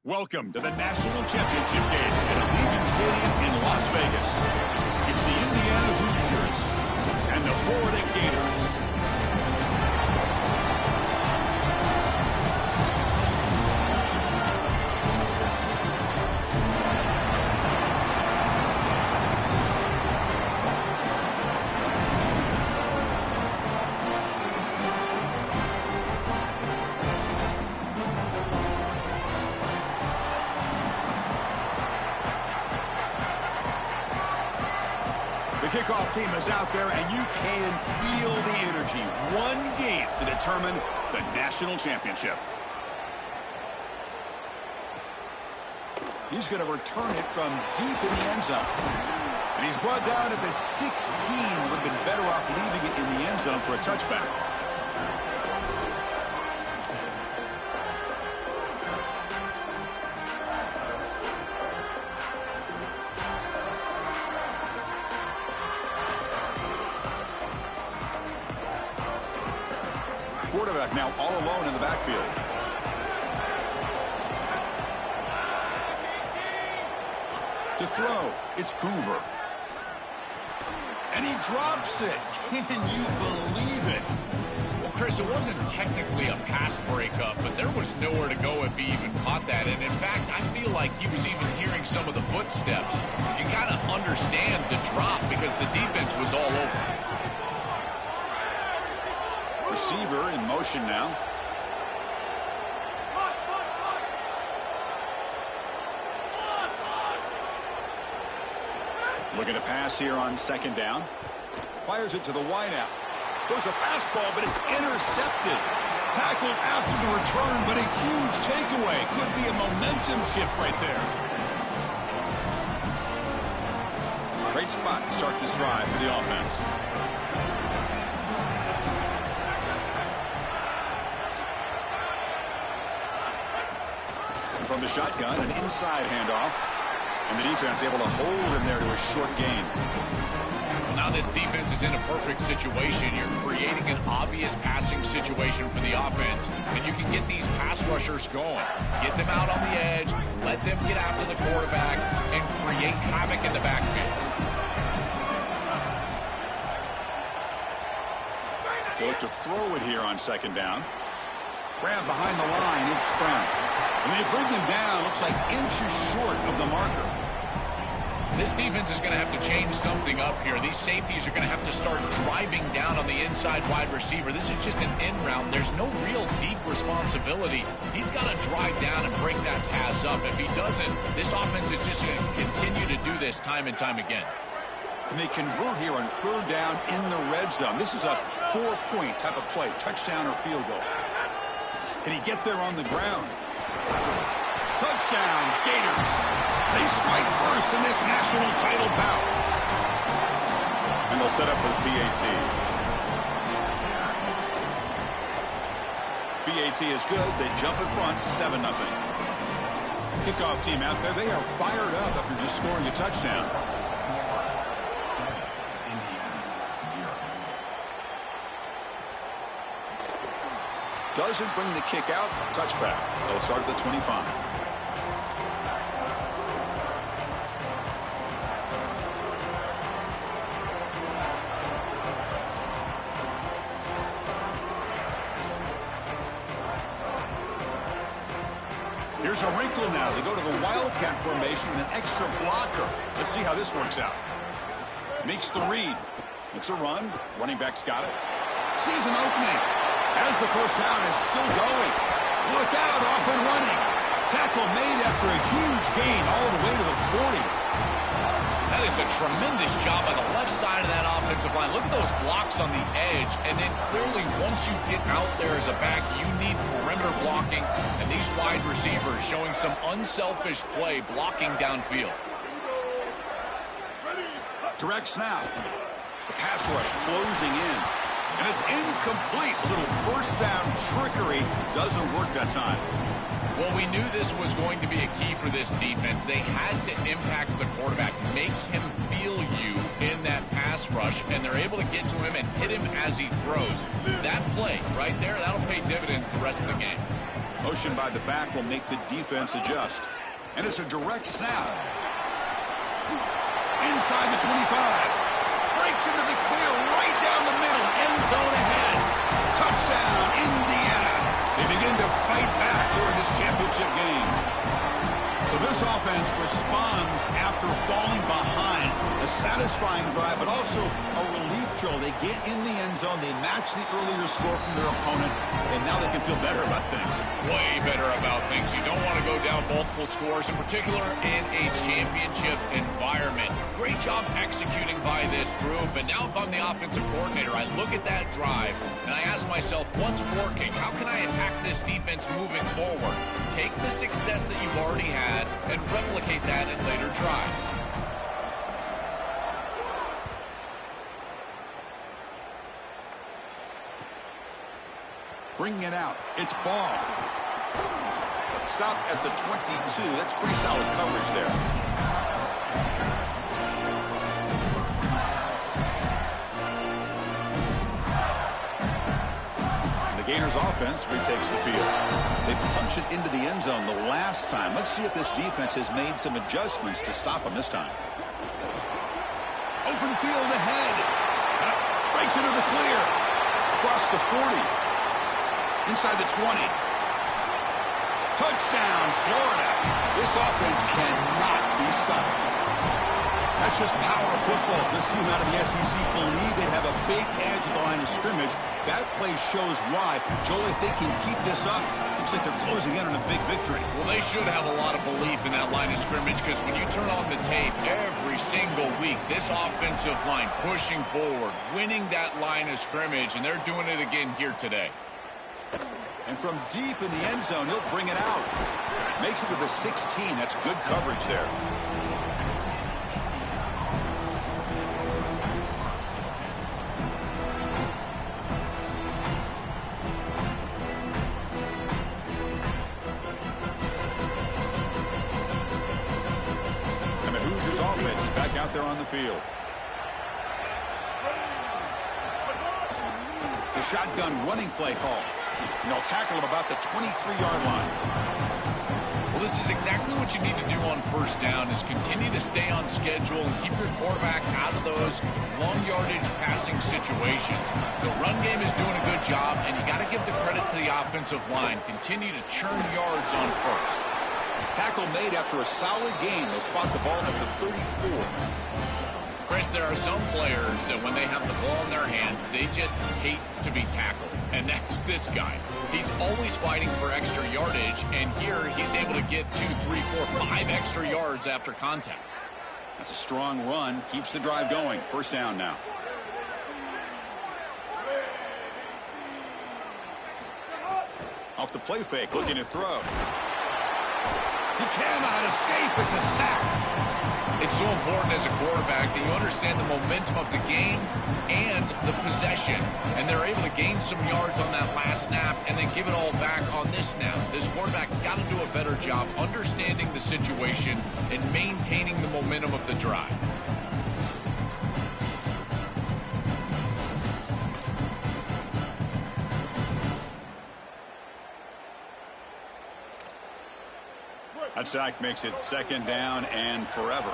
Welcome to the National Championship game at Allegiant Stadium in Las Vegas. It's the Indiana Hoosiers and the Florida Gators. The kickoff team is out there, and you can feel the energy. One game to determine the national championship. He's going to return it from deep in the end zone. And he's brought down at the 16. Would have been better off leaving it in the end zone for a touchback. Quarterback now all alone in the backfield. To throw, it's Hoover. And he drops it. Can you believe it? Well, Chris, it wasn't technically a pass breakup, but there was nowhere to go if he even caught that. And in fact, I feel like he was even hearing some of the footsteps. You got to understand the drop because the defense was all over him. Receiver in motion now. Looking to pass here on second down. Fires it to the wideout. Goes a fastball, but it's intercepted. Tackled after the return, but a huge takeaway. Could be a momentum shift right there. Great spot to start this drive for the offense. From the shotgun, an inside handoff. And the defense able to hold him there to a short gain. Well, now this defense is in a perfect situation. You're creating an obvious passing situation for the offense. And you can get these pass rushers going. Get them out on the edge. Let them get after the quarterback. And create havoc in the backfield. They look to throw it here on second down. Grab behind the line. It's Brown. And they bring him down, looks like inches short of the marker. This defense is going to have to change something up here. These safeties are going to have to start driving down on the inside wide receiver. This is just an end round. There's no real deep responsibility. He's got to drive down and break that pass up. If he doesn't, this offense is just going to continue to do this time and time again. And they convert here on third down in the red zone. This is a 4-point type of play, touchdown or field goal. Can he get there on the ground? Touchdown, Gators. They strike first in this national title bout. And they'll set up with BAT. BAT is good. They jump in front, 7-0. Kickoff team out there. They are fired up after just scoring a touchdown. Doesn't bring the kick out. Touchback. They'll start at the 25. Here's a wrinkle now. They go to the Wildcat formation with an extra blocker. Let's see how this works out. Makes the read. It's a run. Running back's got it. Sees an opening. As the first down is still going. Look out, off and running. Tackle made after a huge gain all the way to the 40. That is a tremendous job on the left side of that offensive line. Look at those blocks on the edge. And then clearly once you get out there as a back, you need perimeter blocking. And these wide receivers showing some unselfish play blocking downfield. Direct snap. The pass rush closing in. And it's incomplete. A little first down trickery doesn't work that time. Well, we knew this was going to be a key for this defense. They had to impact the quarterback, make him feel you in that pass rush, and they're able to get to him and hit him as he throws. That play right there, that'll pay dividends the rest of the game. Motion by the back will make the defense adjust. And it's a direct snap. Inside the 25. Breaks into the clear right down the middle. End zone ahead. Touchdown, Indiana. They begin to fight back here in this championship game. So this offense responds after falling behind. A satisfying drive, but also a relief drill. They get in the end zone. They match the earlier score from their opponent, and now they can feel better about things. Way better about things. You don't want to go down multiple scores, in particular in a championship environment. Great job executing by this group. And now if I'm the offensive coordinator, I look at that drive, and I ask myself, what's working? How can I attack this defense moving forward? Take the success that you've already had and replicate that in later drives. Bringing it out. It's Ball. Stop at the 22. That's pretty solid coverage there. And the Gators offense retakes the field. They punch it into the end zone the last time. Let's see if this defense has made some adjustments to stop them this time. Open field ahead. Breaks into the clear. Across the 40. Inside the 20. Touchdown, Florida. This offense cannot be stopped. That's just power of football. This team out of the SEC believe they'd have a big edge at the line of scrimmage. That play shows why. Joel, if they can keep this up, looks like they're closing in on a big victory. Well, they should have a lot of belief in that line of scrimmage, because when you turn on the tape every single week, this offensive line pushing forward, winning that line of scrimmage, and they're doing it again here today. And from deep in the end zone, he'll bring it out. Makes it to the 16. That's good coverage there. And the Hoosiers offense is back out there on the field. The shotgun running play call. And they'll tackle him about the 23-yard line. Well, this is exactly what you need to do on first down, is continue to stay on schedule and keep your quarterback out of those long yardage passing situations. The run game is doing a good job, and you got to give the credit to the offensive line. Continue to churn yards on first. Tackle made after a solid game. They'll spot the ball at the 34. Chris, there are some players that when they have the ball in their hands, they just hate to be tackled. And that's this guy. He's always fighting for extra yardage, and here he's able to get 2, 3, 4, 5 extra yards after contact. That's a strong run. Keeps the drive going. First down now. Off the play fake, looking to throw. He cannot escape. It's a sack. It's so important as a quarterback that you understand the momentum of the game and the possession. And they're able to gain some yards on that last snap and then give it all back on this snap. This quarterback's got to do a better job understanding the situation and maintaining the momentum of the drive. That sack makes it second down and forever.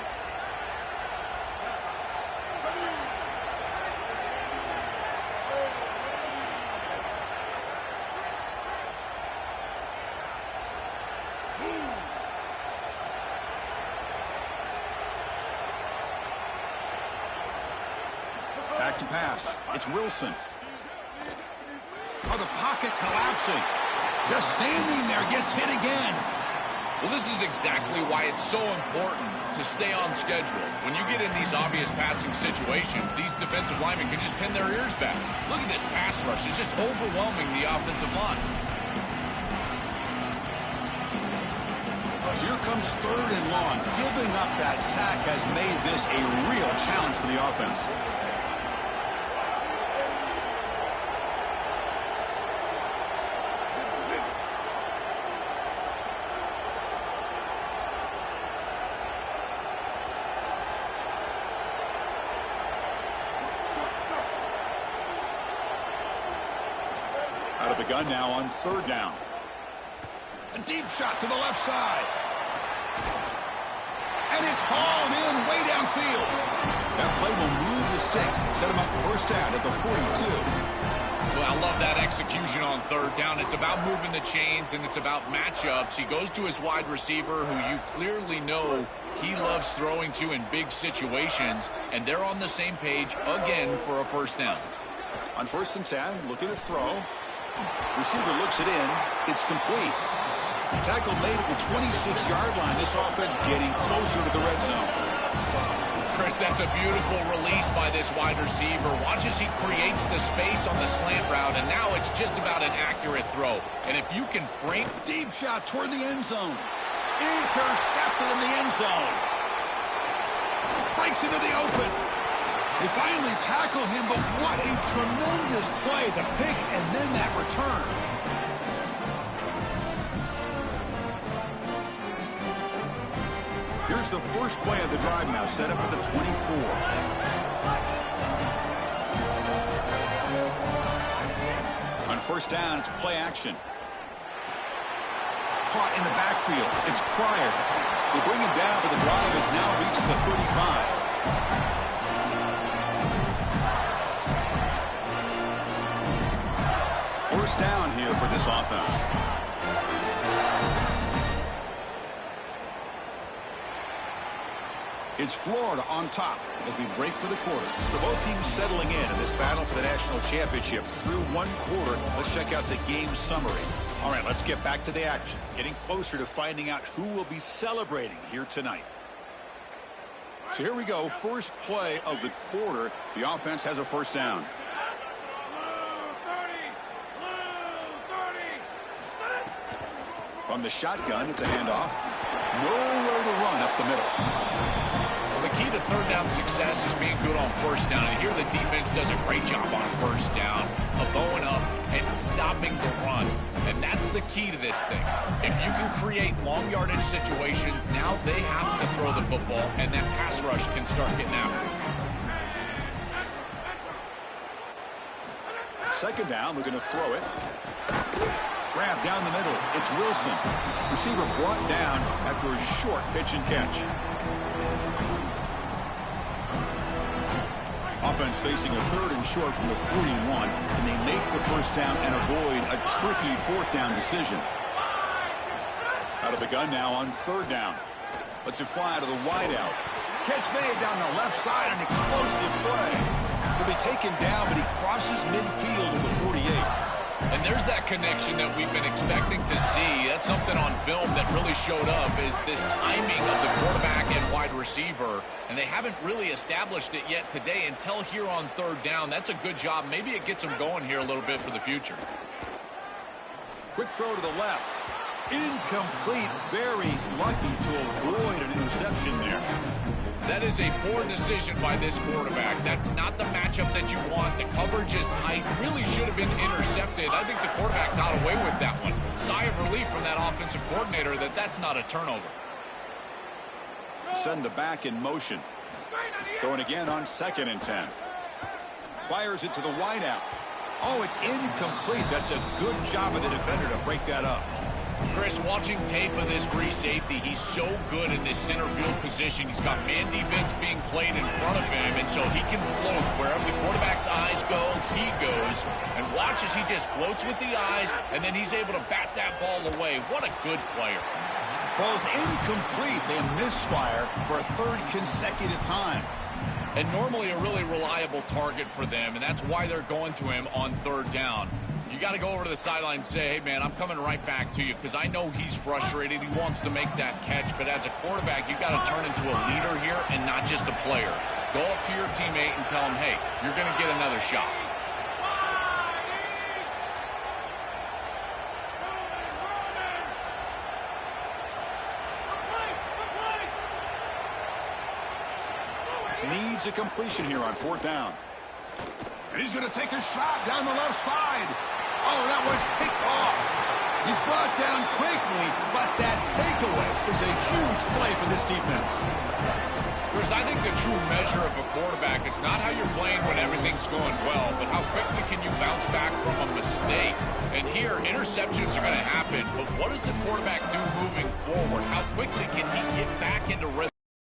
Back to pass. It's Wilson. Oh, the pocket collapsing. Just standing there, gets hit again. Well, this is exactly why it's so important to stay on schedule. When you get in these obvious passing situations, these defensive linemen can just pin their ears back. Look at this pass rush. It's just overwhelming the offensive line. So here comes third and long. Giving up that sack has made this a real challenge for the offense. Out of the gun now on third down. A deep shot to the left side. And it's hauled in way downfield. That play will move the sticks, set him up first down at the 42. Well, I love that execution on third down. It's about moving the chains, and it's about matchups. He goes to his wide receiver, who you clearly know he loves throwing to in big situations, and they're on the same page again for a first down. On 1st and 10, looking to throw. Receiver looks it in. It's complete. Tackle made at the 26-yard line. This offense getting closer to the red zone. Chris, that's a beautiful release by this wide receiver. Watch as he creates the space on the slant route, and now it's just about an accurate throw. And if you can break... Deep shot toward the end zone. Intercepted in the end zone. Breaks into the open. They finally tackle him, but what a tremendous play. The pick and then that return. Here's the first play of the drive now, set up at the 24. On 1st down, it's play action. Caught in the backfield. It's Pryor. They bring him down, but the drive has now reached the 35. First down here for this offense. It's Florida on top as we break for the quarter. So both teams settling in this battle for the national championship through one quarter. Let's check out the game summary. All right, let's get back to the action. Getting closer to finding out who will be celebrating here tonight. So here we go. First play of the quarter. The offense has a first down. From the shotgun, it's a handoff. Nowhere to run up the middle. The key to third down success is being good on first down. And here the defense does a great job on first down of bowing up and stopping the run. And that's the key to this thing. If you can create long yardage situations, now they have to throw the football, and that pass rush can start getting after it. Second down, we're going to throw it. Grab down the middle. It's Wilson. Receiver brought down after a short pitch and catch. Offense facing a 3rd and short from the 41, and they make the first down and avoid a tricky 4th down decision. Out of the gun now on 3rd down. Lets it fly to the wideout. Catch made down the left side, an explosive play. He'll be taken down, but he crosses midfield to the 48. And there's that connection that we've been expecting to see. That's something on film that really showed up, is this timing of the quarterback and wide receiver. And they haven't really established it yet today until here on 3rd down. That's a good job. Maybe it gets them going here a little bit for the future. Quick throw to the left. Incomplete. Very lucky to avoid an interception there. That is a poor decision by this quarterback. That's not the matchup that you want. The coverage is tight. Really should have been intercepted. I think the quarterback got away with that one. Sigh of relief from that offensive coordinator that that's not a turnover. Send the back in motion. Throwing again on 2nd and 10. Fires it to the wideout. Oh, it's incomplete. That's a good job of the defender to break that up. Chris, watching tape of this free safety, he's so good in this center field position. He's got man defense being played in front of him, and so he can float. Wherever the quarterback's eyes go, he goes. And watch as he just floats with the eyes, and then he's able to bat that ball away. What a good player. Falls incomplete. They misfire for a 3rd consecutive time. And normally a really reliable target for them, and that's why they're going to him on 3rd down. You got to go over to the sideline and say, hey, man, I'm coming right back to you, because I know he's frustrated. He wants to make that catch. But as a quarterback, you got to turn into a leader here and not just a player. Go up to your teammate and tell him, hey, you're going to get another shot. Needs a completion here on 4th down. And he's going to take a shot down the left side. Oh, that one's picked off. He's brought down quickly, but that takeaway is a huge play for this defense. Chris, I think the true measure of a quarterback is not how you're playing when everything's going well, but how quickly can you bounce back from a mistake. And here, interceptions are going to happen, but what does the quarterback do moving forward? How quickly can he get back into rhythm?